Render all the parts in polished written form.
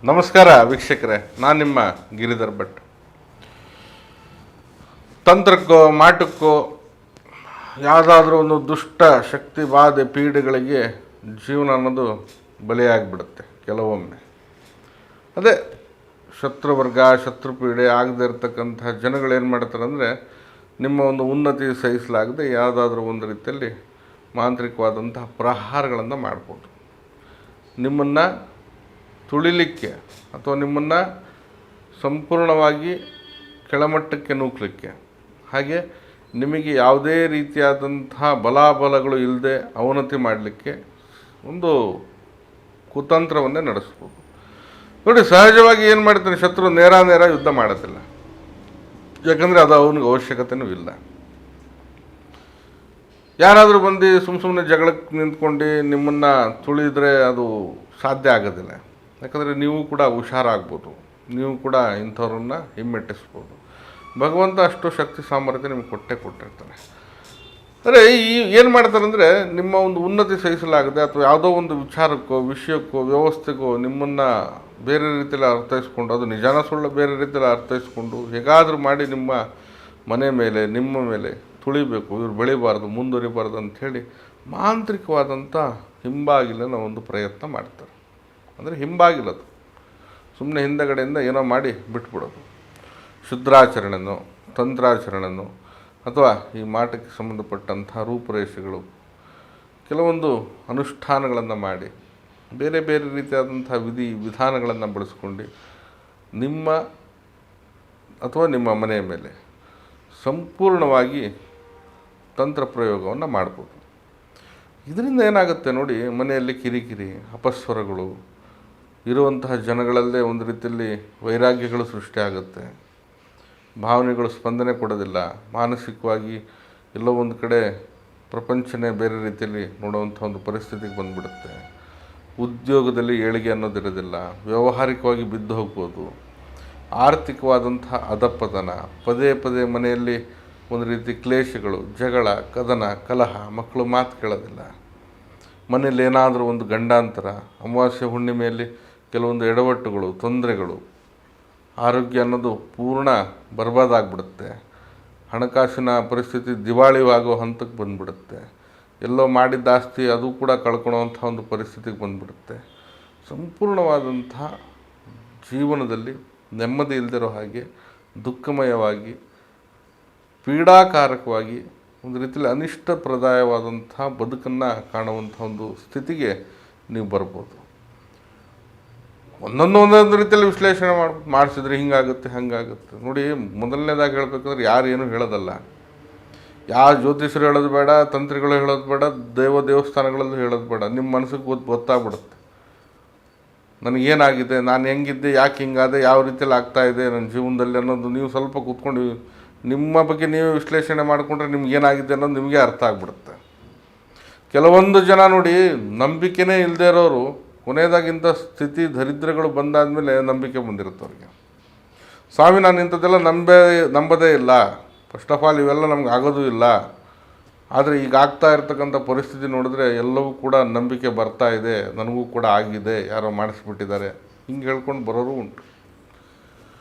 ನಮಸ್ಕಾರ ವೀಕ್ಷಕರೇ, ನಾನು ನಿಮ್ಮ ಗಿರಿಧರ್ ಭಟ್. ತಂತ್ರಕ್ಕೋ ಮಾಟಕ್ಕೋ ಯಾವುದಾದ್ರೂ ಒಂದು ದುಷ್ಟ ಶಕ್ತಿ ಬಾಧೆ ಪೀಡೆಗಳಿಗೆ ಜೀವನ ಅನ್ನೋದು ಬಲಿಯಾಗಿಬಿಡುತ್ತೆ ಕೆಲವೊಮ್ಮೆ. ಅದೇ ಶತ್ರುವರ್ಗ ಶತ್ರುಪೀಡೆ ಆಗದೆ ಇರತಕ್ಕಂಥ ಜನಗಳೇನು ಮಾಡ್ತಾರೆ ಅಂದರೆ, ನಿಮ್ಮ ಒಂದು ಉನ್ನತಿ ಸಹಿಸಲಾಗದೆ ಯಾವುದಾದ್ರೂ ಒಂದು ರೀತಿಯಲ್ಲಿ ಮಾಂತ್ರಿಕವಾದಂತಹ ಪ್ರಹಾರಗಳನ್ನು ಮಾಡ್ಬೋದು. ನಿಮ್ಮನ್ನು ತುಳಿಲಿಕ್ಕೆ ಅಥವಾ ನಿಮ್ಮನ್ನು ಸಂಪೂರ್ಣವಾಗಿ ಕೆಳಮಟ್ಟಕ್ಕೆ ನೂಕಲಿಕ್ಕೆ, ಹಾಗೆ ನಿಮಗೆ ಯಾವುದೇ ರೀತಿಯಾದಂತಹ ಬಲಾಬಲಗಳು ಇಲ್ಲದೆ ಅವನತಿ ಮಾಡಲಿಕ್ಕೆ ಒಂದು ಕುತಂತ್ರವನ್ನೇ ನಡೆಸ್ಬೋದು. ನೋಡಿ, ಸಹಜವಾಗಿ ಏನು ಮಾಡ್ತಾನೆ ಶತ್ರು, ನೇರ ಯುದ್ಧ ಮಾಡೋದಿಲ್ಲ. ಯಾಕಂದರೆ ಅದು ಅವನಿಗೆ ಅವಶ್ಯಕತೆಯೂ ಇಲ್ಲ. ಯಾರಾದರೂ ಬಂದು ಸುಮ್ಮನೆ ಜಗಳಕ್ಕೆ ನಿಂತ್ಕೊಂಡು ನಿಮ್ಮನ್ನು ತುಳಿದ್ರೆ ಅದು ಸಾಧ್ಯ ಆಗೋದಿಲ್ಲ. ಯಾಕಂದರೆ ನೀವು ಕೂಡ ಹುಷಾರಾಗ್ಬೋದು, ನೀವು ಕೂಡ ಇಂಥವ್ರನ್ನ ಹಿಮ್ಮೆಟ್ಟಿಸ್ಬೋದು. ಭಗವಂತ ಅಷ್ಟು ಶಕ್ತಿ ಸಾಮರ್ಥ್ಯ ನಿಮ್ಗೆ ಕೊಟ್ಟಿರ್ತಾನೆ. ಅಂದರೆ ಏನು ಮಾಡ್ತಾರೆ ಅಂದರೆ, ನಿಮ್ಮ ಒಂದು ಉನ್ನತಿ ಸಹಿಸಲಾಗದೆ ಅಥವಾ ಯಾವುದೋ ಒಂದು ವಿಚಾರಕ್ಕೋ ವಿಷಯಕ್ಕೋ ವ್ಯವಸ್ಥೆಗೋ ನಿಮ್ಮನ್ನು ಬೇರೆ ರೀತಿಯಲ್ಲಿ ಅರ್ಥೈಸ್ಕೊಂಡು, ಅದು ನಿಜಾನ ಸುಳ್ಳು ಬೇರೆ ರೀತಿಯಲ್ಲಿ ಅರ್ಥೈಸ್ಕೊಂಡು ಹೇಗಾದರೂ ಮಾಡಿ ನಿಮ್ಮ ಮನೆ ಮೇಲೆ ನಿಮ್ಮ ಮೇಲೆ ತುಳಿಬೇಕು, ಇವ್ರು ಬೆಳಿಬಾರ್ದು ಮುಂದುವರಿಬಾರ್ದು ಅಂಥೇಳಿ ಮಾಂತ್ರಿಕವಾದಂಥ ಹಿಂಬಾಗಿಲಿನ ಒಂದು ಪ್ರಯತ್ನ ಮಾಡ್ತಾರೆ. ಅಂದರೆ ಹಿಂಬಾಗಿಲದು ಸುಮ್ಮನೆ ಹಿಂದಗಡೆಯಿಂದ ಏನೋ ಮಾಡಿ ಬಿಟ್ಬಿಡೋದು. ಶುದ್ರಾಚರಣೆನೋ ತಂತ್ರಾಚರಣೆನೋ ಅಥವಾ ಈ ಮಾಟಕ್ಕೆ ಸಂಬಂಧಪಟ್ಟಂಥ ರೂಪುರೇಷೆಗಳು ಕೆಲವೊಂದು ಅನುಷ್ಠಾನಗಳನ್ನು ಮಾಡಿ ಬೇರೆ ಬೇರೆ ರೀತಿಯಾದಂಥ ವಿಧಾನಗಳನ್ನು ಬಳಸ್ಕೊಂಡು ನಿಮ್ಮ ಅಥವಾ ನಿಮ್ಮ ಮನೆಯ ಮೇಲೆ ಸಂಪೂರ್ಣವಾಗಿ ತಂತ್ರ ಪ್ರಯೋಗವನ್ನು ಮಾಡ್ಬೋದು. ಇದರಿಂದ ಏನಾಗುತ್ತೆ ನೋಡಿ, ಮನೆಯಲ್ಲಿ ಕಿರಿಕಿರಿ ಅಪಸ್ವರಗಳು ಇರುವಂತಹ ಜನಗಳಲ್ಲೇ ಒಂದು ರೀತಿಯಲ್ಲಿ ವೈರಾಗ್ಯಗಳು ಸೃಷ್ಟಿಯಾಗುತ್ತೆ. ಭಾವನೆಗಳು ಸ್ಪಂದನೆ ಕೊಡೋದಿಲ್ಲ. ಮಾನಸಿಕವಾಗಿ ಎಲ್ಲೋ ಒಂದು ಕಡೆ ಪ್ರಪಂಚನೇ ಬೇರೆ ರೀತಿಯಲ್ಲಿ ನೋಡುವಂಥ ಒಂದು ಪರಿಸ್ಥಿತಿಗೆ ಬಂದುಬಿಡುತ್ತೆ. ಉದ್ಯೋಗದಲ್ಲಿ ಏಳಿಗೆ ಅನ್ನೋದಿರೋದಿಲ್ಲ. ವ್ಯಾವಹಾರಿಕವಾಗಿ ಬಿದ್ದು ಹೋಗ್ಬೋದು. ಆರ್ಥಿಕವಾದಂಥ ಅಧಪತನ, ಪದೇ ಪದೇ ಮನೆಯಲ್ಲಿ ಒಂದು ರೀತಿ ಕ್ಲೇಶಗಳು, ಜಗಳ, ಕದನ, ಕಲಹ, ಮಕ್ಕಳು ಮಾತು ಕೇಳೋದಿಲ್ಲ. ಮನೆಯಲ್ಲಿ ಏನಾದರೂ ಒಂದು ಗಂಡಾಂತರ, ಅಮಾವಾಸ್ಯೆ ಹುಣ್ಣಿಮೆಯಲ್ಲಿ ಕೆಲವೊಂದು ಎಡವಟ್ಟುಗಳು, ತೊಂದರೆಗಳು, ಆರೋಗ್ಯ ಅನ್ನೋದು ಪೂರ್ಣ ಬರ್ಬಾದಾಗ್ಬಿಡುತ್ತೆ. ಹಣಕಾಸಿನ ಪರಿಸ್ಥಿತಿ ದಿವಾಳಿಯಾಗೋ ಹಂತಕ್ಕೆ ಬಂದುಬಿಡುತ್ತೆ. ಎಲ್ಲೋ ಮಾಡಿದ್ದ ಆಸ್ತಿ ಅದು ಕೂಡ ಕಳ್ಕೊಳ್ಳೋವಂಥ ಒಂದು ಪರಿಸ್ಥಿತಿಗೆ ಬಂದುಬಿಡುತ್ತೆ. ಸಂಪೂರ್ಣವಾದಂಥ ಜೀವನದಲ್ಲಿ ನೆಮ್ಮದಿ ಇಲ್ಲದಿರೋ ಹಾಗೆ ದುಃಖಮಯವಾಗಿ ಪೀಡಾಕಾರಕವಾಗಿ ಒಂದು ರೀತಿಯಲ್ಲಿ ಅನಿಷ್ಟಪ್ರದಾಯವಾದಂಥ ಬದುಕನ್ನು ಕಾಣುವಂಥ ಒಂದು ಸ್ಥಿತಿಗೆ ನೀವು ಬರ್ಬೋದು. ಒಂದೊಂದು ರೀತಿಯಲ್ಲಿ ವಿಶ್ಲೇಷಣೆ ಮಾಡಿಸಿದ್ರೆ ಹಿಂಗಾಗುತ್ತೆ ಹಂಗಾಗುತ್ತೆ. ನೋಡಿ, ಮೊದಲನೇದಾಗಿ ಹೇಳಬೇಕಂದ್ರೆ ಯಾರು ಏನೂ ಹೇಳೋದಲ್ಲ. ಯಾವ ಜ್ಯೋತಿಷರು ಹೇಳೋದು ಬೇಡ, ತಂತ್ರಿಗಳು ಹೇಳೋದು ಬೇಡ, ದೇವಸ್ಥಾನಗಳಲ್ಲೂ ಹೇಳೋದು ಬೇಡ. ನಿಮ್ಮ ಮನಸ್ಸಿಗೆ ಗೊತ್ತಾಗ್ಬಿಡುತ್ತೆ ನನಗೇನಾಗಿದೆ, ನಾನು ಹೆಂಗಿದ್ದೆ, ಯಾಕೆ ಹಿಂಗಾದೆ, ಯಾವ ರೀತಿಯಲ್ಲಿ ಆಗ್ತಾಯಿದೆ ನನ್ನ ಜೀವನದಲ್ಲಿ ಅನ್ನೋದು ನೀವು ಸ್ವಲ್ಪ ಕೂತ್ಕೊಂಡು ನಿಮ್ಮ ಬಗ್ಗೆ ನೀವು ವಿಶ್ಲೇಷಣೆ ಮಾಡಿಕೊಂಡ್ರೆ ನಿಮ್ಗೇನಾಗಿದೆ ಅನ್ನೋದು ನಿಮಗೆ ಅರ್ಥ ಆಗ್ಬಿಡುತ್ತೆ. ಕೆಲವೊಂದು ಜನ ನೋಡಿ, ನಂಬಿಕೆನೇ ಇಲ್ಲದೇ ಇರೋರು ಕೊನೆಯದಾಗಿಂಥ ಸ್ಥಿತಿ ದರಿದ್ರಗಳು ಬಂದಾದಮೇಲೆ ನಂಬಿಕೆ ಬಂದಿರುತ್ತೆ ಅವ್ರಿಗೆ. ಸ್ವಾಮಿ, ನಾನು ಇಂಥದ್ದೆಲ್ಲ ನಂಬೋದೇ ಇಲ್ಲ, ಫಸ್ಟ್ ಆಫ್ ಆಲ್ ಇವೆಲ್ಲ ನಮ್ಗೆ ಆಗೋದು ಇಲ್ಲ, ಆದರೆ ಈಗ ಆಗ್ತಾ ಇರ್ತಕ್ಕಂಥ ಪರಿಸ್ಥಿತಿ ನೋಡಿದ್ರೆ ಎಲ್ಲವೂ ಕೂಡ ನಂಬಿಕೆ ಬರ್ತಾ ಇದೆ, ನನಗೂ ಕೂಡ ಆಗಿದೆ, ಯಾರೋ ಮಾಡಿಸ್ಬಿಟ್ಟಿದ್ದಾರೆ, ಹಿಂಗೆ ಹೇಳ್ಕೊಂಡು ಬರೋರು ಉಂಟು.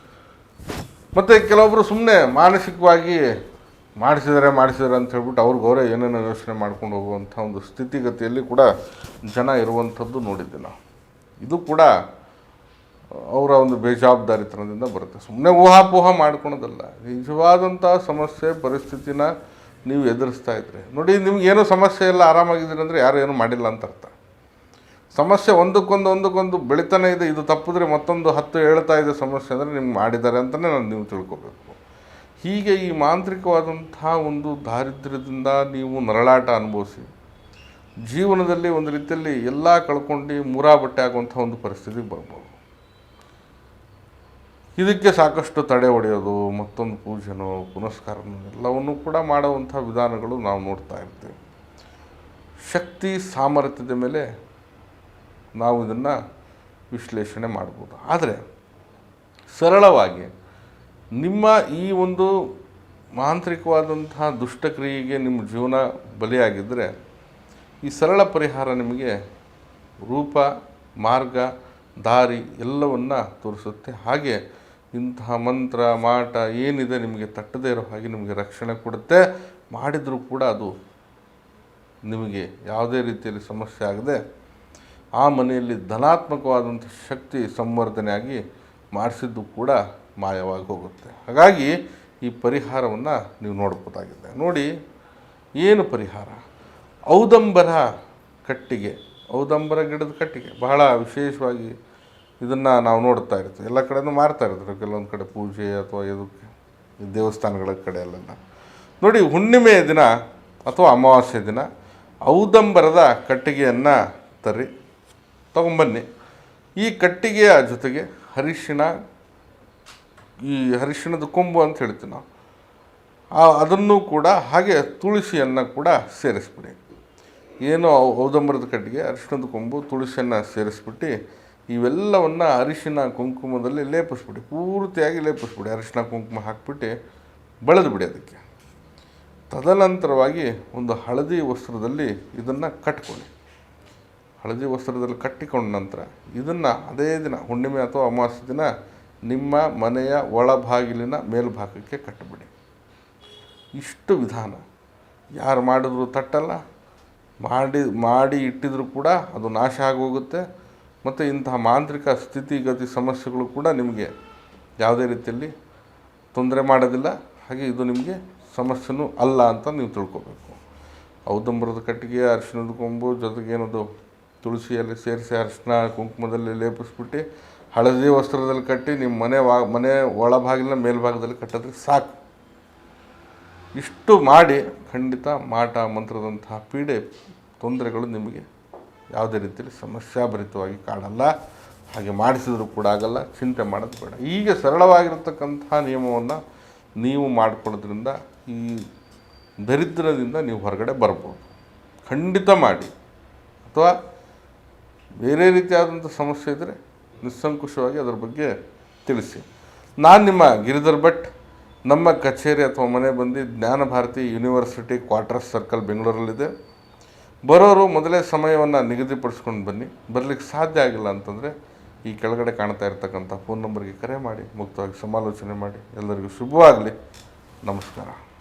ಮತ್ತು ಕೆಲವೊಬ್ಬರು ಸುಮ್ಮನೆ ಮಾನಸಿಕವಾಗಿ ಮಾಡಿಸಿದ್ದಾರೆ ಅಂತ ಹೇಳ್ಬಿಟ್ಟು ಅವ್ರಿಗವರೇ ಏನೇನೋ ಯೋಚನೆ ಮಾಡ್ಕೊಂಡು ಹೋಗುವಂಥ ಒಂದು ಸ್ಥಿತಿಗತಿಯಲ್ಲಿ ಕೂಡ ಜನ ಇರುವಂಥದ್ದು ನೋಡಿದ್ದೆ ನಾವು. ಇದು ಕೂಡ ಅವರ ಒಂದು ಬೇಜವಾಬ್ದಾರಿತನದಿಂದ ಬರುತ್ತೆ. ಸುಮ್ಮನೆ ಊಹಾಪೋಹ ಮಾಡ್ಕೊಳೋದಲ್ಲ, ನಿಜವಾದಂಥ ಸಮಸ್ಯೆ ಪರಿಸ್ಥಿತಿನ ನೀವು ಎದುರಿಸ್ತಾ ಇದ್ರಿ. ನೋಡಿ, ನಿಮ್ಗೇನೂ ಸಮಸ್ಯೆ ಇಲ್ಲ, ಆರಾಮಾಗಿದ್ದೀರಿ ಅಂದರೆ ಯಾರು ಏನೂ ಮಾಡಿಲ್ಲ ಅಂತ ಅರ್ಥ. ಸಮಸ್ಯೆ ಒಂದಕ್ಕೊಂದು ಬೆಳೀತಾನೆ ಇದೆ. ಇದು ತಪ್ಪಿದ್ರೆ ಮತ್ತೊಂದು 10 ಹೇಳ್ತಾ ಇದೆ ಸಮಸ್ಯೆ ಅಂದರೆ ನಿಮ್ಗೆ ಮಾಡಿದ್ದಾರೆ ಅಂತಲೇ ನೀವು ತಿಳ್ಕೊಬೇಕು. ಹೀಗೆ ಈ ಮಾಂತ್ರಿಕವಾದಂಥ ಒಂದು ದಾರಿದ್ರ್ಯದಿಂದ ನೀವು ನರಳಾಟ ಅನುಭವಿಸಿ ಜೀವನದಲ್ಲಿ ಒಂದು ರೀತಿಯಲ್ಲಿ ಎಲ್ಲ ಕಳ್ಕೊಂಡು ಮೂರಾಬಟ್ಟೆ ಆಗುವಂಥ ಒಂದು ಪರಿಸ್ಥಿತಿಗೆ ಬರ್ಬೋದು. ಇದಕ್ಕೆ ಸಾಕಷ್ಟು ತಡೆ ಹೊಡೆಯೋದು, ಮತ್ತೊಂದು ಪೂಜೆನೋ ಪುನಸ್ಕಾರನೋ ಎಲ್ಲವನ್ನೂ ಕೂಡ ಮಾಡುವಂಥ ವಿಧಾನಗಳು ನಾವು ನೋಡ್ತಾ ಇರ್ತೀವಿ. ಶಕ್ತಿ ಸಾಮರ್ಥ್ಯದ ಮೇಲೆ ನಾವು ಇದನ್ನು ವಿಶ್ಲೇಷಣೆ ಮಾಡ್ಬೋದು. ಆದರೆ ಸರಳವಾಗಿ ನಿಮ್ಮ ಈ ಒಂದು ಮಾಂತ್ರಿಕವಾದಂತಹ ದುಷ್ಟಕ್ರಿಯೆಗೆ ನಿಮ್ಮ ಜೀವನ ಬಲಿಯಾಗಿದ್ದರೆ ಈ ಸರಳ ಪರಿಹಾರ ನಿಮಗೆ ರೂಪ, ಮಾರ್ಗ ದಾರಿ ಎಲ್ಲವನ್ನು ತೋರಿಸುತ್ತೆ. ಹಾಗೆ ಇಂತಹ ಮಂತ್ರ ಮಾಟ ಏನಿದೆ ನಿಮಗೆ ತಟ್ಟದೇ ಇರೋ ಹಾಗೆ ನಿಮಗೆ ರಕ್ಷಣೆ ಕೊಡುತ್ತೆ. ಮಾಡಿದರೂ ಕೂಡ ಅದು ನಿಮಗೆ ಯಾವುದೇ ರೀತಿಯಲ್ಲಿ ಸಮಸ್ಯೆ ಆಗದೆ ಆ ಮನೆಯಲ್ಲಿ ಧನಾತ್ಮಕವಾದಂಥ ಶಕ್ತಿ ಸಂವರ್ಧನೆಯಾಗಿ ಮಾಡಿಸಿದ್ದು ಕೂಡ ಮಾಯವಾಗಿ ಹೋಗುತ್ತೆ. ಹಾಗಾಗಿ ಈ ಪರಿಹಾರವನ್ನು ನೀವು ನೋಡ್ಬೋದಾಗಿದೆ. ನೋಡಿ, ಏನು ಪರಿಹಾರ? ಔದಂಬರ ಕಟ್ಟಿಗೆ, ಔದಂಬರ ಗಿಡದ ಕಟ್ಟಿಗೆ ಬಹಳ ವಿಶೇಷವಾಗಿ ಇದನ್ನು ನಾವು ನೋಡ್ತಾ ಇರ್ತೀವಿ. ಎಲ್ಲ ಕಡೆಯೂ ಮಾರ್ತಾ ಇರ್ತಾರೆ, ಕೆಲವೊಂದು ಕಡೆ ಪೂಜೆ ಅಥವಾ ಇದಕ್ಕೆ ದೇವಸ್ಥಾನಗಳ ಕಡೆ ಅಲ್ಲೆಲ್ಲ. ನೋಡಿ, ಹುಣ್ಣಿಮೆಯ ದಿನ ಅಥವಾ ಅಮಾವಾಸ್ಯೆ ದಿನ ಔದಂಬರದ ಕಟ್ಟಿಗೆಯನ್ನು ತೊಗೊಂಬನ್ನಿ. ಈ ಕಟ್ಟಿಗೆಯ ಜೊತೆಗೆ ಈ ಅರಿಶಿಣದ ಕೊಂಬು ಅಂತ ಹೇಳ್ತೀವಿ ನಾವು, ಅದನ್ನು ಕೂಡ ಹಾಗೆ ತುಳಸಿಯನ್ನು ಕೂಡ ಸೇರಿಸ್ಬಿಡಿ. ಏನು ಔದಂಬರದ ಕಟ್ಟಿಗೆ, ಅರಿಶಿಣದ ಕೊಂಬು, ತುಳಸಿಯನ್ನು ಸೇರಿಸ್ಬಿಟ್ಟು ಇವೆಲ್ಲವನ್ನು ಅರಿಶಿಣ ಕುಂಕುಮದಲ್ಲಿ ಲೇಪಿಸ್ಬಿಡಿ. ಪೂರ್ತಿಯಾಗಿ ಲೇಪಿಸ್ಬಿಡಿ. ಅರಿಶಿಣ ಕುಂಕುಮ ಹಾಕ್ಬಿಟ್ಟು ಬಳದ್ಬಿಡಿ ಅದಕ್ಕೆ. ತದನಂತರವಾಗಿ ಒಂದು ಹಳದಿ ವಸ್ತ್ರದಲ್ಲಿ ಇದನ್ನು ಕಟ್ಕೊಳ್ಳಿ. ಹಳದಿ ವಸ್ತ್ರದಲ್ಲಿ ಕಟ್ಟಿಕೊಂಡ ನಂತರ ಇದನ್ನು ಅದೇ ದಿನ ಹುಣ್ಣಿಮೆ ಅಥವಾ ಅಮಾವಾಸ್ಯೆ ದಿನ ನಿಮ್ಮ ಮನೆಯ ಒಳಬಾಗಿಲಿನ ಮೇಲ್ಭಾಗಕ್ಕೆ ಕಟ್ಟಿಬಿಡಿ. ಇಷ್ಟು ವಿಧಾನ ಯಾರು ಮಾಡಿದ್ರು ತಟ್ಟಲ್ಲ, ಮಾಡಿ ಇಟ್ಟಿದ್ರು ಕೂಡ ಅದು ನಾಶ ಆಗೋಗುತ್ತೆ. ಮತ್ತು ಇಂತಹ ಮಾಂತ್ರಿಕ ಸ್ಥಿತಿಗತಿ ಸಮಸ್ಯೆಗಳು ಕೂಡ ನಿಮಗೆ ಯಾವುದೇ ರೀತಿಯಲ್ಲಿ ತೊಂದರೆ ಮಾಡೋದಿಲ್ಲ. ಹಾಗೆ ಇದು ನಿಮಗೆ ಸಮಸ್ಯೆನೂ ಅಲ್ಲ ಅಂತ ನೀವು ತಿಳ್ಕೊಬೇಕು. ಔದಂಬರದ ಕಟ್ಟಿಗೆ, ಅರಿಶಿಣದ ಕೊಂಬು ಜೊತೆಗೆ ಏನದು ತುಳಸಿಯಲ್ಲಿ ಸೇರಿಸಿ ಅರಿಶಿಣ ಕುಂಕುಮದಲ್ಲಿ ಲೇಪಿಸ್ಬಿಟ್ಟು ಹಳದಿ ವಸ್ತ್ರದಲ್ಲಿ ಕಟ್ಟಿ ನಿಮ್ಮ ಮನೆ ಒಳಭಾಗಿಲಿನ ಮೇಲ್ಭಾಗದಲ್ಲಿ ಕಟ್ಟಿದ್ರೆ ಸಾಕು. ಇಷ್ಟು ಮಾಡಿ ಖಂಡಿತ ಮಾಟ ಮಂತ್ರದಂತಹ ಪೀಡೆ ತೊಂದರೆಗಳು ನಿಮಗೆ ಯಾವುದೇ ರೀತಿಯಲ್ಲಿ ಸಮಸ್ಯಾಭರಿತವಾಗಿ ಕಾಡಲ್ಲ. ಹಾಗೆ ಮಾಡಿಸಿದರೂ ಕೂಡ ಆಗಲ್ಲ. ಚಿಂತೆ ಮಾಡೋದು ಬೇಡ. ಈಗ ಸರಳವಾಗಿರತಕ್ಕಂಥ ನಿಯಮವನ್ನು ನೀವು ಮಾಡಿಕೊಳ್ಳೋದ್ರಿಂದ ಈ ದರಿದ್ರದಿಂದ ನೀವು ಹೊರಗಡೆ ಬರ್ಬೋದು. ಖಂಡಿತ ಮಾಡಿ. ಅಥವಾ ಬೇರೆ ರೀತಿಯಾದಂಥ ಸಮಸ್ಯೆ ಇದ್ದರೆ ನಿಸ್ಸಂಕೋಚವಾಗಿ ಅದರ ಬಗ್ಗೆ ತಿಳಿಸಿ. ನಾನು ನಿಮ್ಮ ಗಿರಿಧರ್ ಭಟ್. ನಮ್ಮ ಕಚೇರಿ ಅಥವಾ ಮನೆ ಬಂದು ಜ್ಞಾನ ಭಾರತಿ ಯೂನಿವರ್ಸಿಟಿ ಕ್ವಾರ್ಟರ್ಸ್ ಸರ್ಕಲ್ ಬೆಂಗಳೂರಲ್ಲಿದೆ. ಬರೋರು ಮೊದಲೇ ಸಮಯವನ್ನು ನಿಗದಿಪಡಿಸ್ಕೊಂಡು ಬನ್ನಿ. ಬರಲಿಕ್ಕೆ ಸಾಧ್ಯ ಆಗಿಲ್ಲ ಅಂತಂದರೆ ಈ ಕೆಳಗಡೆ ಕಾಣ್ತಾ ಇರ್ತಕ್ಕಂಥ ಫೋನ್ ನಂಬರ್ಗೆ ಕರೆ ಮಾಡಿ ಮುಕ್ತವಾಗಿ ಸಮಾಲೋಚನೆ ಮಾಡಿ. ಎಲ್ಲರಿಗೂ ಶುಭವಾಗಲಿ. ನಮಸ್ಕಾರ.